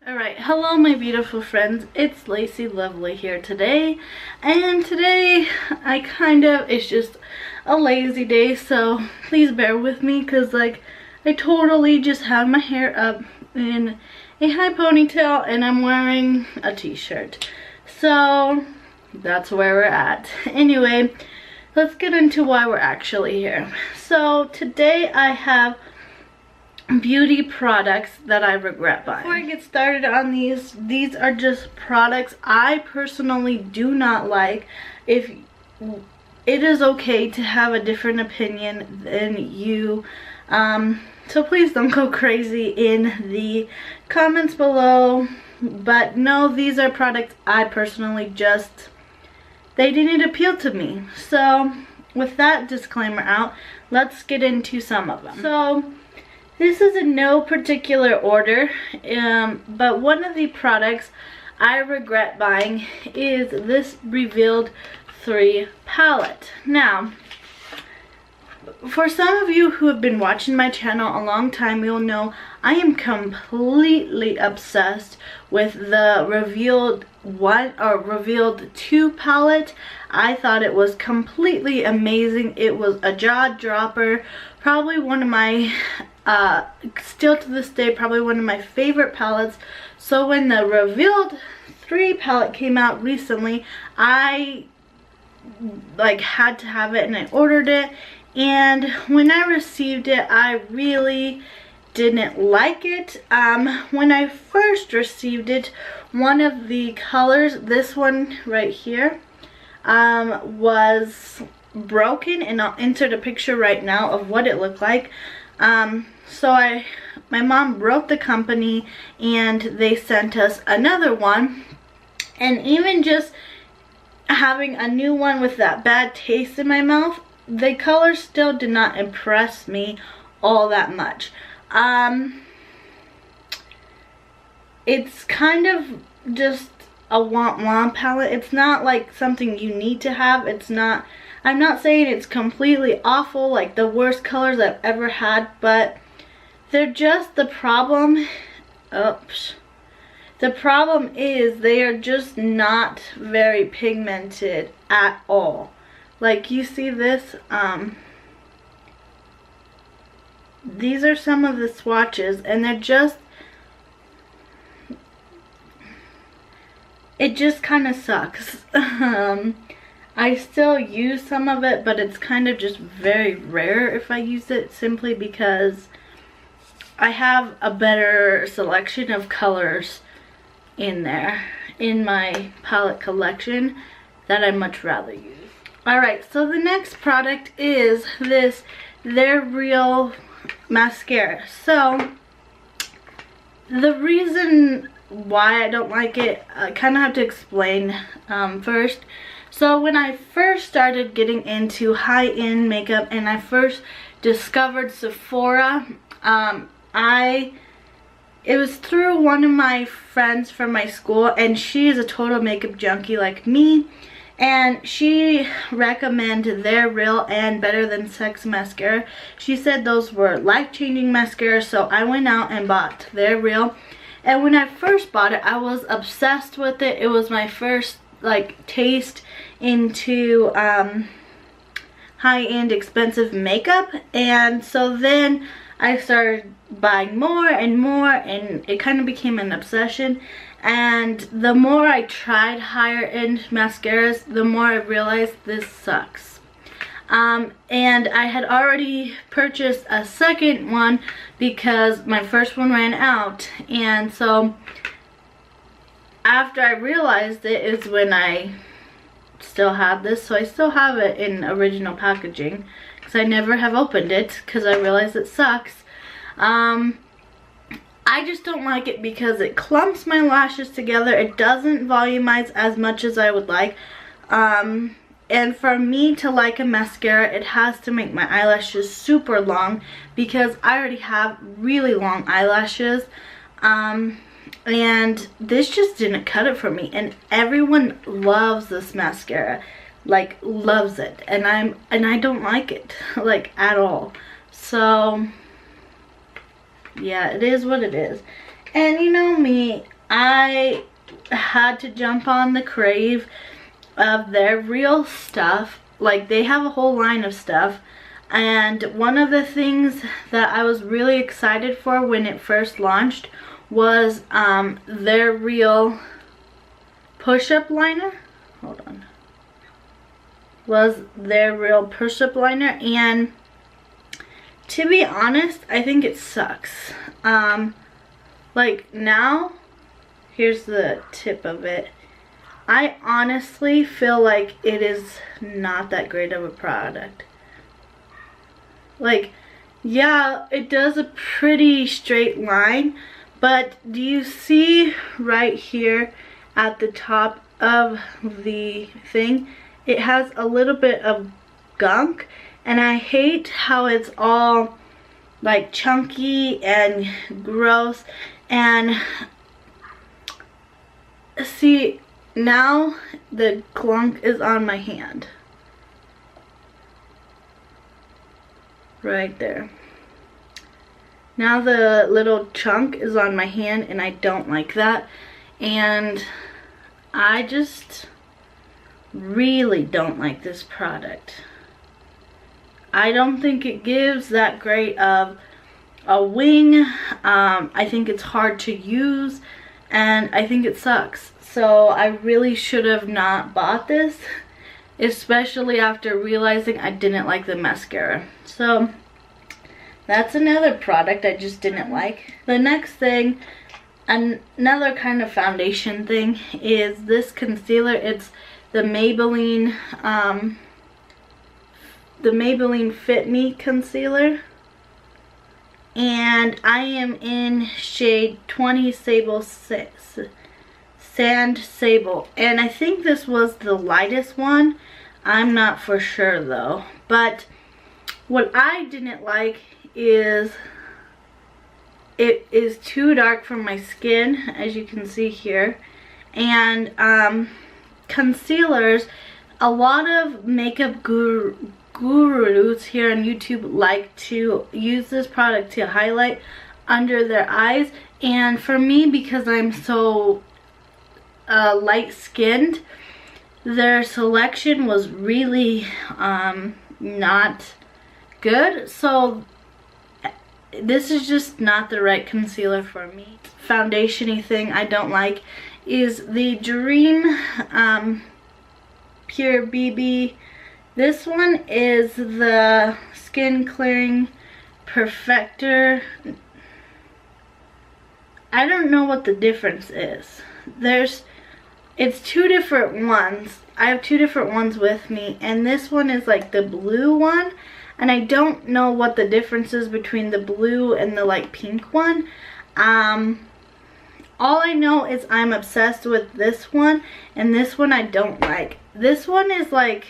Alright, hello my beautiful friends, it's Laciey Lovely here today, and today it's just a lazy day, so please bear with me because I totally just have my hair up in a high ponytail and I'm wearing a t-shirt, so that's where we're at. Anyway, let's get into why we're actually here. So today I have beauty products that I regret buying. Before I get started on these are just products I personally do not like. If it is okay to have a different opinion than you, so please don't go crazy in the comments below. But no, these are products I personally they didn't appeal to me. So with that disclaimer out, let's get into some of them. So this is in no particular order, but one of the products I regret buying is this Revealed 3 palette. Now, for some of you who have been watching my channel a long time, you'll know I am completely obsessed with the Revealed 1 or Revealed 2 palette. I thought it was completely amazing. It was a jaw dropper, probably one of my still to this day, probably one of my favorite palettes. So when the Revealed 3 palette came out recently, I had to have it and I ordered it. And when I received it, I really didn't like it. When I first received it, one of the colors, this one right here, was broken, and I'll insert a picture right now of what it looked like. So my mom wrote the company and they sent us another one, and even just having a new one with that bad taste in my mouth, the color still did not impress me all that much. It's kind of just a want palette. It's not like something you need to have. I'm not saying it's completely awful, like the worst colors I've ever had, but they're just, the problem is they are just not very pigmented at all. Like you see this, these are some of the swatches, and they're just, it just kind of sucks. I still use some of it, but it's kind of just very rare if I use it, simply because I have a better selection of colors in there in my palette collection that I much rather use. Alright, so the next product is this They're Real mascara. So the reason why I don't like it, I kind of have to explain first. So when I first started getting into high-end makeup and I first discovered Sephora, it was through one of my friends from my school, and she is a total makeup junkie like me, and she recommended They're Real and Better Than Sex mascara. She said those were life-changing mascaras, so I went out and bought They're Real. And when I first bought it, I was obsessed with it. It was my first taste into high-end expensive makeup, and so then I started buying more and more, and it kind of became an obsession. And the more I tried higher end mascaras, the more I realized this sucks. And I had already purchased a second one because my first one ran out, and so after I realized it is when I still have this. So I still have it in original packaging because I never have opened it because I realize it sucks. I just don't like it because it clumps my lashes together. It doesn't volumize as much as I would like. And for me to like a mascara, it has to make my eyelashes super long because I already have really long eyelashes. And this just didn't cut it for me, and everyone loves this mascara, loves it, and I don't like it at all. So yeah, it is what it is. And you know me, I had to jump on the crave of their real stuff. Like, they have a whole line of stuff, and one of the things that I was really excited for when it first launched was their real push-up liner. Hold on. Was their real push-up liner, and to be honest, I think it sucks. Like, now, here's the tip of it. I honestly feel like it is not that great of a product. Like, yeah, it does a pretty straight line, but do you see right here at the top of the thing, it has a little bit of gunk, and I hate how it's all like chunky and gross. And see, now the clunk is on my hand. Right there. Now the little chunk is on my hand, and I don't like that. And I just really don't like this product. I don't think it gives that great of a wing. I think it's hard to use, and I think it sucks. So I really should have not bought this, especially after realizing I didn't like the mascara. So that's another product I just didn't like. The next thing, another kind of foundation thing, is this concealer. It's the Maybelline Fit Me concealer, and I am in shade 20 Sand Sable, and I think this was the lightest one. I'm not for sure though. But what I didn't like is it is too dark for my skin, as you can see here. And concealers, a lot of makeup gurus here on YouTube like to use this product to highlight under their eyes, and for me, because I'm so light skinned, their selection was really not good. So this is just not the right concealer for me. Foundation-y thing I don't like is the Dream Pure BB. This one is the Skin Clearing Perfector. I don't know what the difference is. It's two different ones. I have two different ones with me, and this one is like the blue one, and I don't know what the difference is between the blue and the like pink one. All I know is I'm obsessed with this one, and this one I don't like. This one is like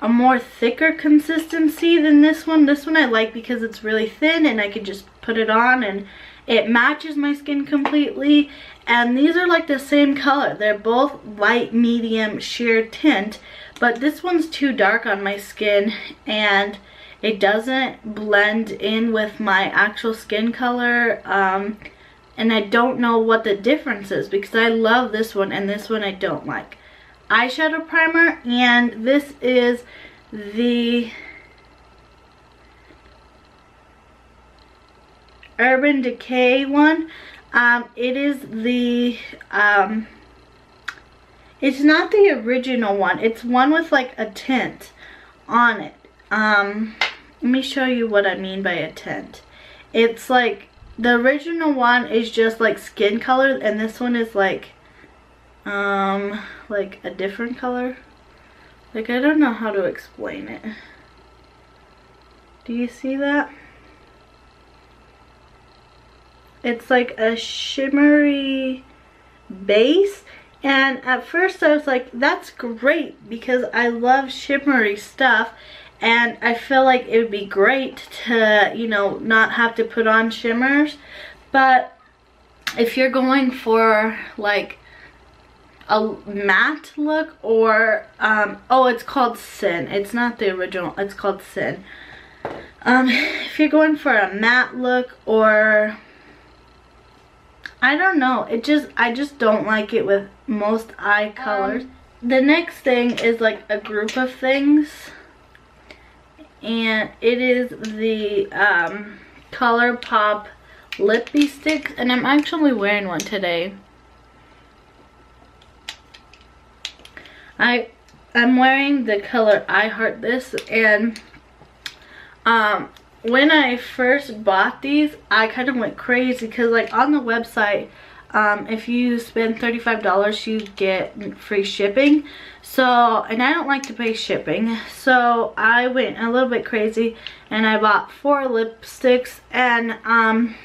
a more thicker consistency than this one. This one I like because it's really thin and I could just put it on and it matches my skin completely. And these are like the same color. They're both light medium sheer tint, but this one's too dark on my skin and it doesn't blend in with my actual skin color. And I don't know what the difference is because I love this one and this one I don't like. Eyeshadow primer, and this is the Urban Decay one. It is the it's not the original one. It's one with like a tint on it. Let me show you what I mean by a tint. It's like the original one is just like skin color, and this one is like a different color. Like, I don't know how to explain it. Do you see that? It's like a shimmery base, and at first I was like, that's great because I love shimmery stuff, and I feel like it would be great to, you know, not have to put on shimmers. But if you're going for like a matte look, or oh, it's called Sin. It's not the original, it's called Sin. If you're going for a matte look or I don't know, I just don't like it with most eye colors. The next thing is like a group of things, and it is the ColourPop lippy sticks, and I'm actually wearing one today. I'm wearing the color I Heart This, and when I first bought these, I kind of went crazy because like on the website, if you spend $35, you get free shipping. So, and I don't like to pay shipping, so I went a little bit crazy and I bought 4 lipsticks. And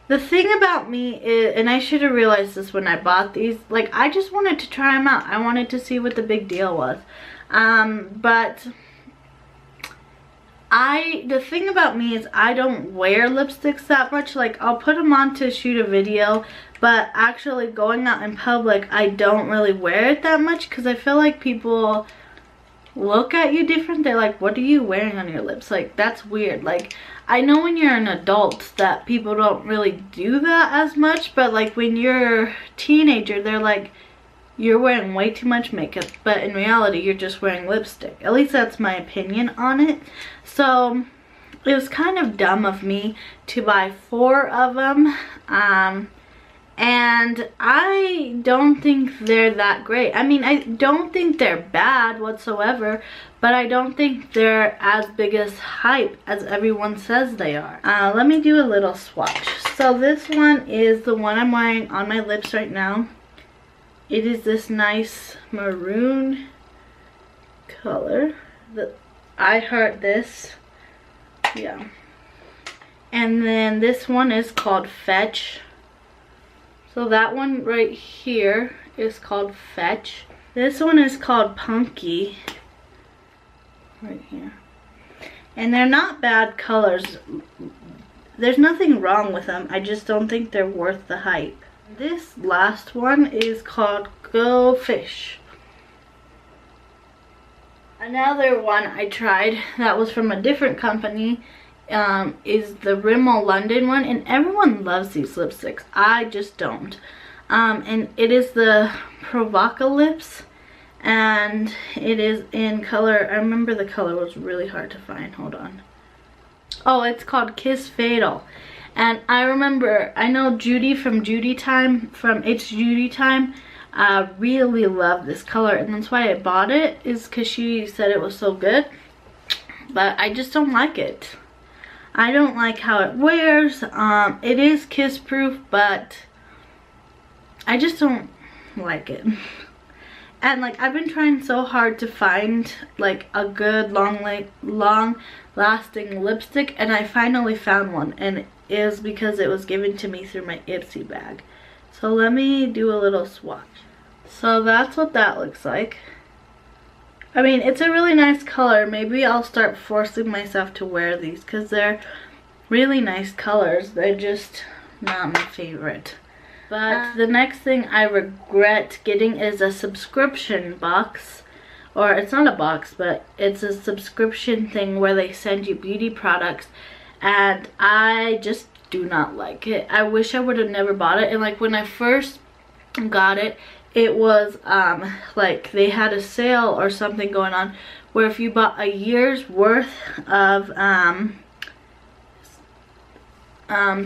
the thing about me is, and I should have realized this when I bought these, like I just wanted to try them out. I wanted to see what the big deal was. But the thing about me is I don't wear lipsticks that much. Like I'll put them on to shoot a video, but actually going out in public, I don't really wear it that much because I feel like people look at you different. They're like, what are you wearing on your lips? Like that's weird. Like I know when you're an adult that people don't really do that as much, but like when you're a teenager, they're like, you're wearing way too much makeup, but in reality you're just wearing lipstick. At least that's my opinion on it. So it was kind of dumb of me to buy 4 of them, and I don't think they're that great. I mean, I don't think they're bad whatsoever, but I don't think they're as big as hype as everyone says they are. Let me do a little swatch. So this one is the one I'm wearing on my lips right now. It is this nice maroon color. I Heart This. Yeah. And then this one is called Fetch. So that one right here is called Fetch. This one is called Punky. Right here. And they're not bad colors. There's nothing wrong with them. I just don't think they're worth the hype. This last one is called Go Fish. Another one I tried that was from a different company is the Rimmel London one, and everyone loves these lipsticks. I just don't. And it is the Provocalips, and it is in color, I remember the color was really hard to find. Hold on. Oh, it's called Kiss Fatal. And I remember, I know Judy from Judy Time, from It's Judy Time, really loved this color, and that's why I bought it, is because she said it was so good. But I just don't like it. I don't like how it wears. It is kiss proof, but I just don't like it. And like I've been trying so hard to find like a good long lasting lipstick, and I finally found one, and it is because it was given to me through my Ipsy bag. So let me do a little swatch. So that's what that looks like. I mean, it's a really nice color. Maybe I'll start forcing myself to wear these because they're really nice colors. They're just not my favorite. But the next thing I regret getting is a subscription box. Or it's not a box, but it's a subscription thing where they send you beauty products. And I just do not like it. I wish I would have never bought it. And like when I first got it, it was like they had a sale or something going on where if you bought a year's worth of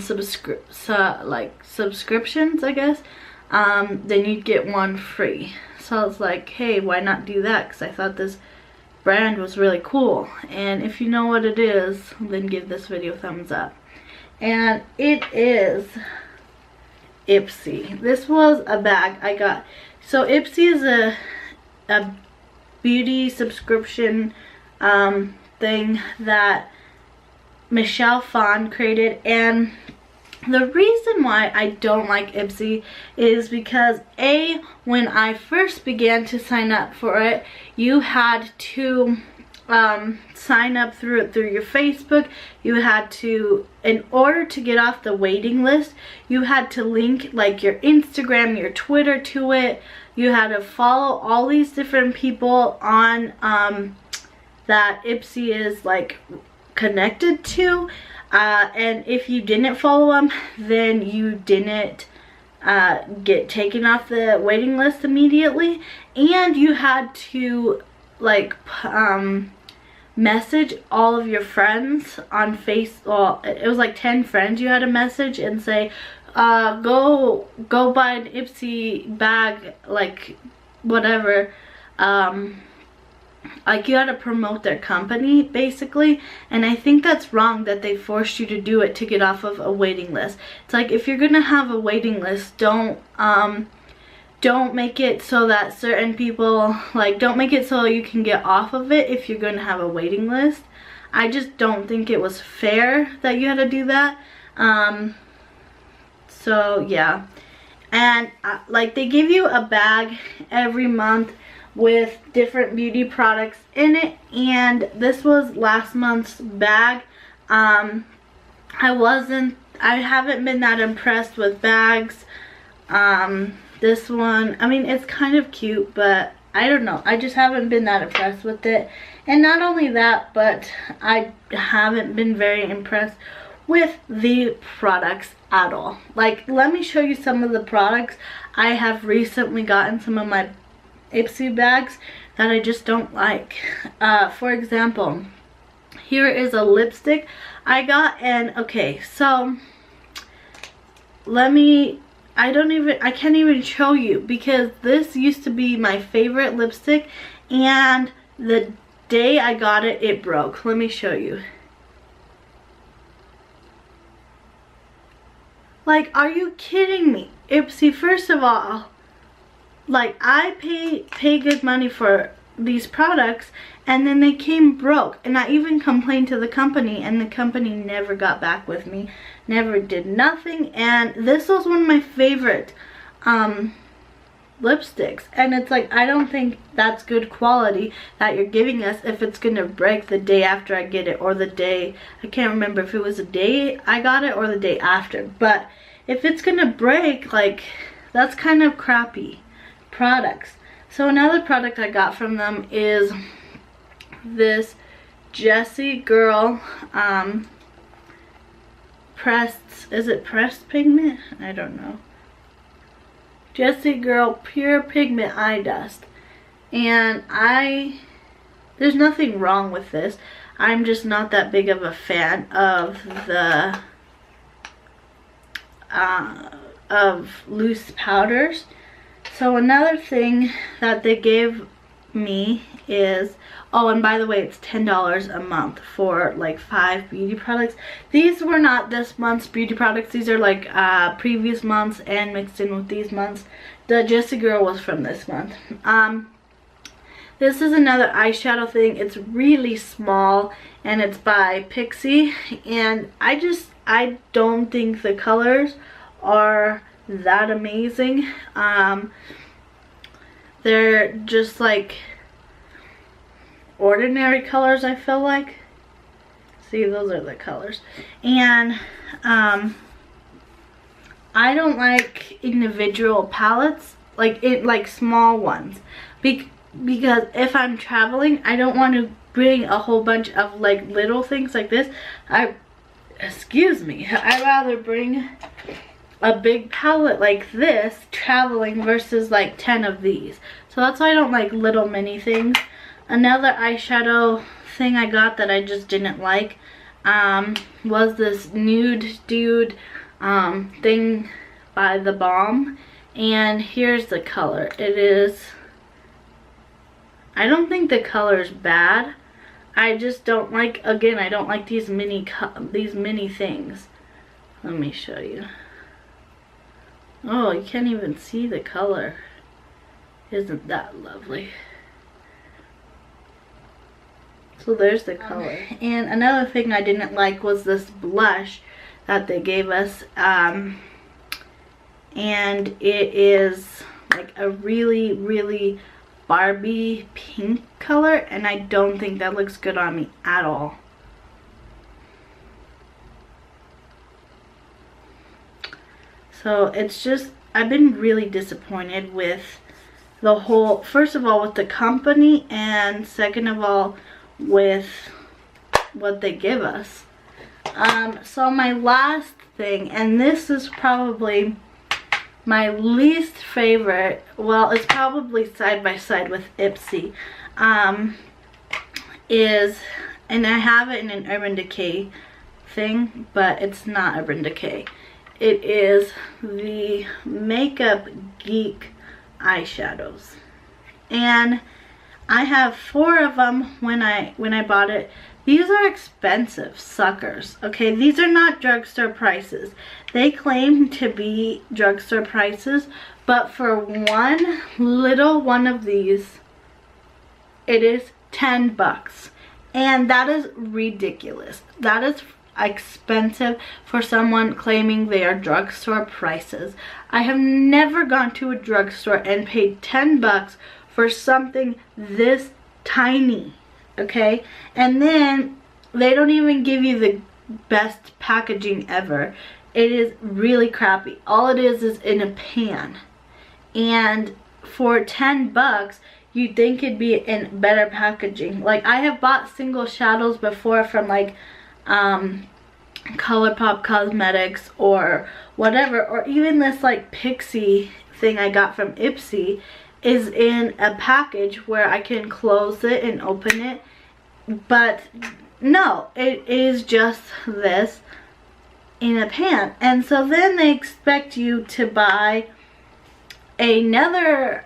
subscriptions, I guess, then you'd get one free. So I was like, hey, why not do that? Because I thought this brand was really cool. And if you know what it is, then give this video a thumbs up. And it is Ipsy. This was a bag I got. So Ipsy is a beauty subscription thing that Michelle Phan created, and the reason why I don't like Ipsy is because when I first began to sign up for it, you had to sign up through your Facebook. You had to, in order to get off the waiting list, you had to link like your Instagram, your Twitter to it. You had to follow all these different people on that Ipsy is like connected to. And if you didn't follow them, then you didn't get taken off the waiting list immediately, and you had to like message all of your friends on well, it was like 10 friends you had to message and say go buy an Ipsy bag, like whatever, like you had to promote their company basically. And I think that's wrong that they forced you to do it to get off of a waiting list. It's like, if you're gonna have a waiting list, don't make it so that certain people, like, don't make it so you can get off of it if you're gonna have a waiting list. I just don't think it was fair that you had to do that. So yeah. And like, they give you a bag every month with different beauty products in it, and this was last month's bag. I haven't been that impressed with bags. This one, I mean, it's kind of cute, but I don't know, I just haven't been that impressed with it. And not only that, but I haven't been very impressed with the products at all. Like, let me show you some of the products I have recently gotten, some of my Ipsy bags that I just don't like. For example, here is a lipstick I got, and okay, so I can't even show you, because this used to be my favorite lipstick, and the day I got it, it broke. Let me show you. Like, are you kidding me? Ipsy, first of all, like, I pay good money for these products, and then they came broke, and I even complained to the company, and the company never got back with me, never did nothing. And this was one of my favorite lipsticks, and it's like, I don't think that's good quality that you're giving us if it's gonna break the day after I get it, or the day, I can't remember if it was the day I got it or the day after, but if it's gonna break, like, that's kind of crappy products. So another product I got from them is this Jessie Girl pressed pigment? I don't know. Jessie Girl Pure Pigment Eye Dust. And there's nothing wrong with this. I'm just not that big of a fan of the loose powders. So another thing that they gave me is, oh, and by the way, it's $10 a month for like 5 beauty products. These were not this month's beauty products. These are like previous months and mixed in with these months. The Jessie Girl was from this month. This is another eyeshadow thing. It's really small, and it's by Pixie, and I don't think the colors are that amazing. They're just like ordinary colors, I feel like. See, those are the colors. And I don't like individual palettes, like small ones, because if I'm traveling, I don't want to bring a whole bunch of like little things like this. Excuse me, I'd rather bring a big palette like this traveling versus like 10 of these. So that's why I don't like little mini things. Another eyeshadow thing I got that I just didn't like was this Nude Dude thing by The Balm, and here's the color. It is, I don't think the color is bad. I just don't like, again, I don't like these mini things. Let me show you. Oh, you can't even see the color. Isn't that lovely? So there's the color. And another thing I didn't like was this blush that they gave us. And it is like a really, really Barbie pink color, and I don't think that looks good on me at all. So it's just, I've been really disappointed with the whole, first of all with the company, and second of all with what they give us. So my last thing, and this is probably my least favorite, well, it's probably side by side with Ipsy, is, and I have it in an Urban Decay thing, but it's not Urban Decay. It is the Makeup Geek eyeshadows, and I have 4 of them when I bought it. These are expensive suckers, okay? These are not drugstore prices. They claim to be drugstore prices, but for one little one of these, it is 10 bucks. And that is ridiculous. That is expensive for someone claiming they are drugstore prices. I have never gone to a drugstore and paid 10 bucks for something this tiny, okay? And then they don't even give you the best packaging ever. It is really crappy. All it is in a pan. And for 10 bucks, you'd think it'd be in better packaging. Like, I have bought single shadows before from like ColourPop Cosmetics or whatever, or even this like Pixie thing I got from Ipsy is in a package where I can close it and open it. But no, it is just this in a pan. And so then they expect you to buy another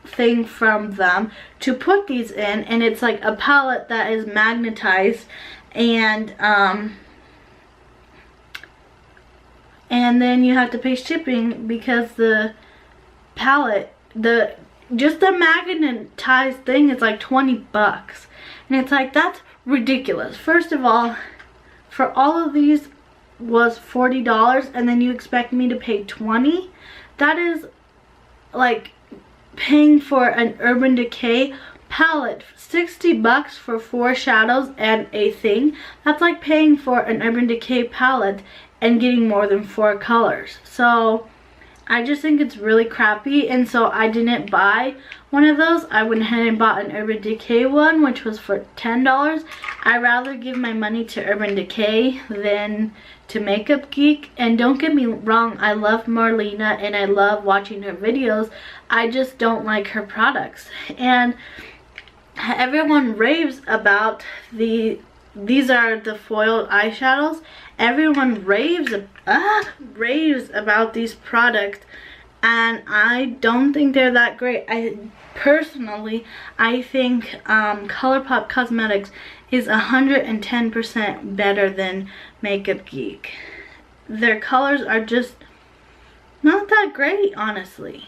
thing from them to put these in, and it's like a palette that is magnetized, and then you have to pay shipping because the palette, just the magnetized thing is like 20 bucks. And it's like, that's ridiculous. First of all, for all of these was $40, and then you expect me to pay 20? That is like paying for an Urban Decay palette. 60 bucks for 4 shadows and a thing. That's like paying for an Urban Decay palette and getting more than 4 colors. So I just think it's really crappy, and so I didn't buy one of those. I went ahead and bought an Urban Decay one, which was for $10. I'd rather give my money to Urban Decay than to Makeup Geek. And don't get me wrong, I love Marlena and I love watching her videos. I just don't like her products. And everyone raves about these are the foiled eyeshadows. Everyone raves about these products, and I don't think they're that great. I think ColourPop Cosmetics is 110% better than Makeup Geek. Their colors are just not that great, honestly.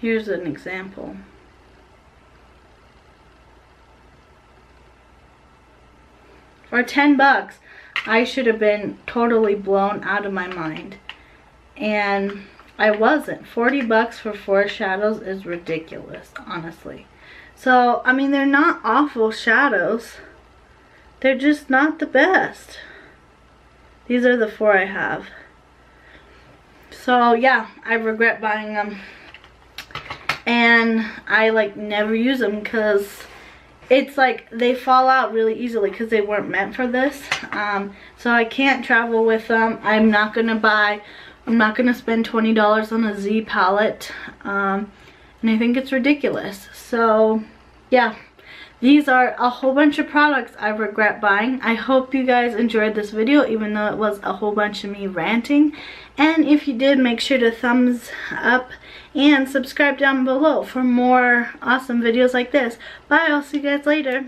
Here's an example. For 10 bucks, I should have been totally blown out of my mind. And I wasn't. 40 bucks for 4 shadows is ridiculous, honestly. So, I mean, they're not awful shadows. They're just not the best. These are the 4 I have. So, yeah, I regret buying them. And I, like, never use them because it's like they fall out really easily because they weren't meant for this. So I can't travel with them. I'm not gonna spend $20 on a Z palette. And I think it's ridiculous. So yeah, these are a whole bunch of products I regret buying. I hope you guys enjoyed this video, even though it was a whole bunch of me ranting. And if you did, make sure to thumbs up and subscribe down below for more awesome videos like this. Bye, I'll see you guys later.